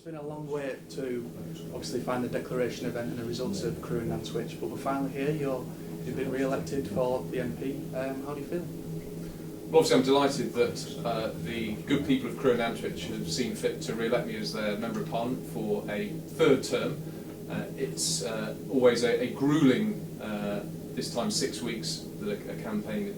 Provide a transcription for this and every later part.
It's been a long wait to obviously find the declaration event and the results of Crewe Nantwich, but we're finally here. You've been re-elected for the MP. How do you feel? Well, obviously I'm delighted that the good people of Crewe Nantwich have seen fit to re-elect me as their Member of Parliament for a third term. It's always a gruelling, this time 6 weeks, a campaign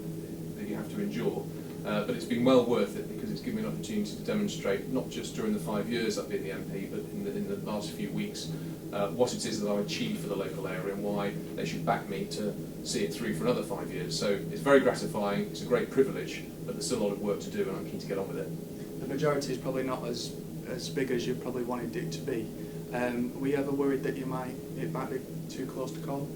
that you have to endure. But it's been well worth it because it's given me an opportunity to demonstrate, not just during the 5 years I've been the MP, but in the last few weeks, what it is that I've achieved for the local area and why they should back me to see it through for another 5 years. So it's very gratifying, it's a great privilege, but there's still a lot of work to do and I'm keen to get on with it. The majority is probably not as big as you probably wanted it to be. Were you ever worried that it might be too close to call?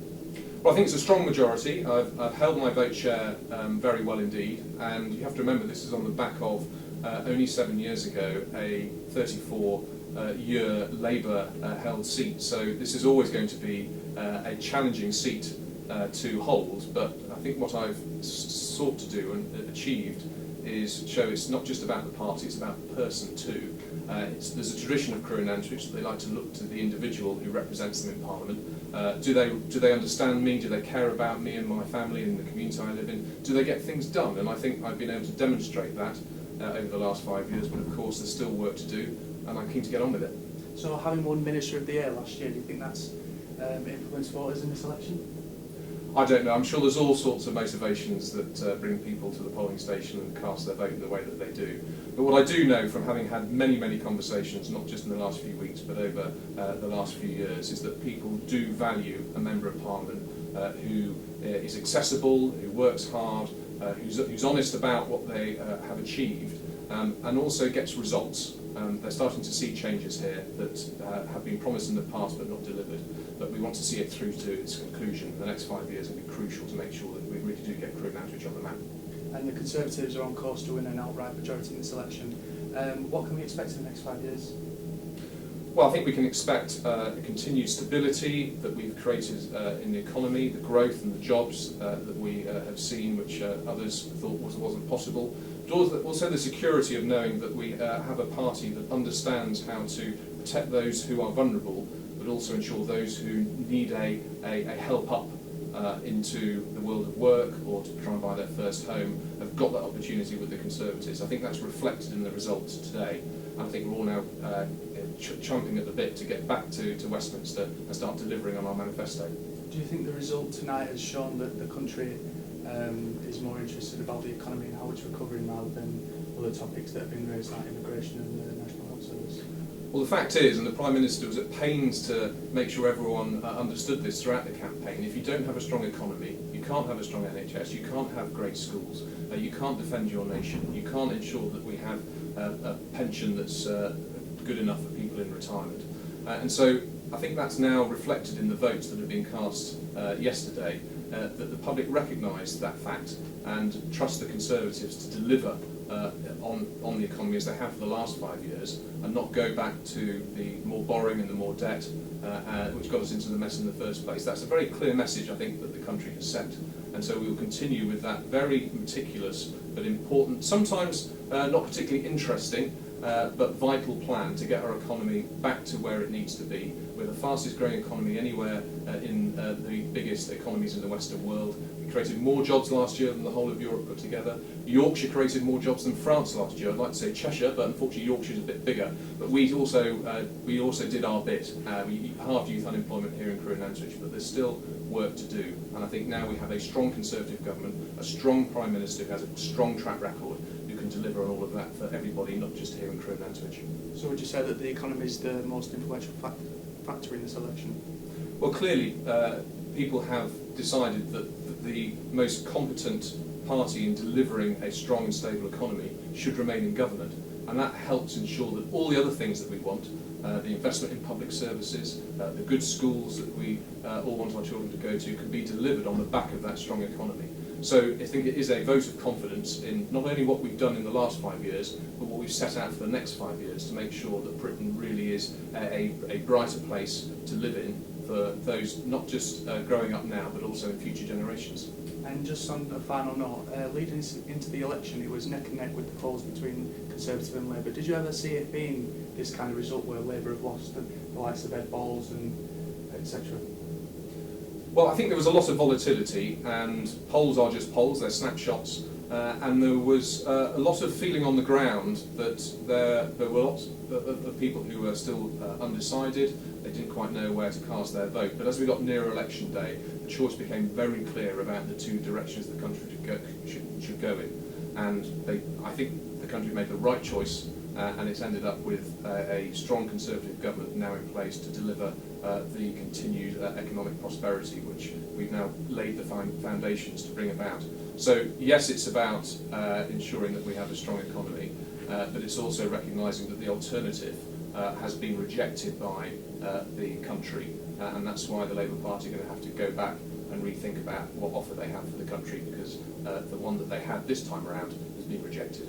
Well, I think it's a strong majority. I've held my vote share very well indeed, and you have to remember this is on the back of only 7 years ago a 34-year Labour held seat. So this is always going to be a challenging seat to hold, but I think what I've sought to do and achieved is show it's not just about the party, it's about the person too. There's a tradition of Crewe Nantwich that they like to look to the individual who represents them in Parliament. Do they understand me? Do they care about me and my family and the community I live in? Do they get things done? And I think I've been able to demonstrate that over the last 5 years, but of course there's still work to do and I'm keen to get on with it. So having won Minister of the Year last year, do you think that's influenced voters in this election? I don't know. I'm sure there's all sorts of motivations that bring people to the polling station and cast their vote in the way that they do. But what I do know from having had many conversations, not just in the last few weeks, but over the last few years, is that people do value a Member of Parliament who is accessible, who works hard, who's honest about what they have achieved, and also gets results. They're starting to see changes here that have been promised in the past but not delivered. But we want to see it through to its conclusion. The next 5 years will be crucial to make sure that we really do get Crewe Nantwich on the map. And the Conservatives are on course to win an outright majority in this election. What can we expect in the next 5 years? Well, I think we can expect continued stability that we've created in the economy, the growth and the jobs that we have seen, which others thought wasn't possible. But also the security of knowing that we have a party that understands how to protect those who are vulnerable, but also ensure those who need a help up into the world of work or to try and buy their first home have got that opportunity with the Conservatives. I think that's reflected in the results today. And I think we're all now chomping at the bit to get back to Westminster and start delivering on our manifesto. Do you think the result tonight has shown that the country is more interested about the economy and how it's recovering rather than other topics that have been raised like immigration and the National Health Service? Well, the fact is, and the Prime Minister was at pains to make sure everyone understood this throughout the campaign, if you don't have a strong economy, you can't have a strong NHS, you can't have great schools, you can't defend your nation, you can't ensure that we have a pension that's good enough for people in retirement. And so I think that's now reflected in the votes that have been cast yesterday, that the public recognised that fact and trust the Conservatives to deliver on the economy as they have for the last 5 years and not go back to the more borrowing and the more debt which got us into the mess in the first place. That's a very clear message I think that the country has sent, and so we will continue with that very meticulous but important, sometimes not particularly interesting but vital plan to get our economy back to where it needs to be. We're the fastest growing economy anywhere in the biggest economies in the Western world. We created more jobs last year than the whole of Europe put together. Yorkshire created more jobs than France last year. I'd like to say Cheshire, but unfortunately Yorkshire's a bit bigger. But we also did our bit. We halved youth unemployment here in Crewe Nantwich, but there's still work to do. And I think now we have a strong Conservative government, a strong Prime Minister who has a strong track record, who can deliver on all of that for everybody, not just here in Crewe Nantwich. So would you say that the economy is the most influential factor in this election? Well, clearly people have decided that the most competent party in delivering a strong and stable economy should remain in government, and that helps ensure that all the other things that we want, the investment in public services, the good schools that we all want our children to go to, can be delivered on the back of that strong economy. So I think it is a vote of confidence in not only what we've done in the last 5 years, but what we've set out for the next 5 years to make sure that Britain really is a brighter place to live in for those not just growing up now, but also in future generations. And just on a final note, leading into the election, it was neck and neck with the polls between Conservative and Labour. Did you ever see it being this kind of result where Labour have lost the likes of Ed Balls and etc.? Well, I think there was a lot of volatility, and polls are just polls, they're snapshots, and there was a lot of feeling on the ground that there were lots of people who were still undecided. They didn't quite know where to cast their vote. But as we got nearer election day, the choice became very clear about the two directions the country should go in. And I think the country made the right choice, and it's ended up with a strong Conservative government now in place to deliver the continued economic prosperity which we've now laid the foundations to bring about. So yes, it's about ensuring that we have a strong economy, but it's also recognising that the alternative has been rejected by the country, and that's why the Labour Party are going to have to go back and rethink about what offer they have for the country, because the one that they had this time around has been rejected.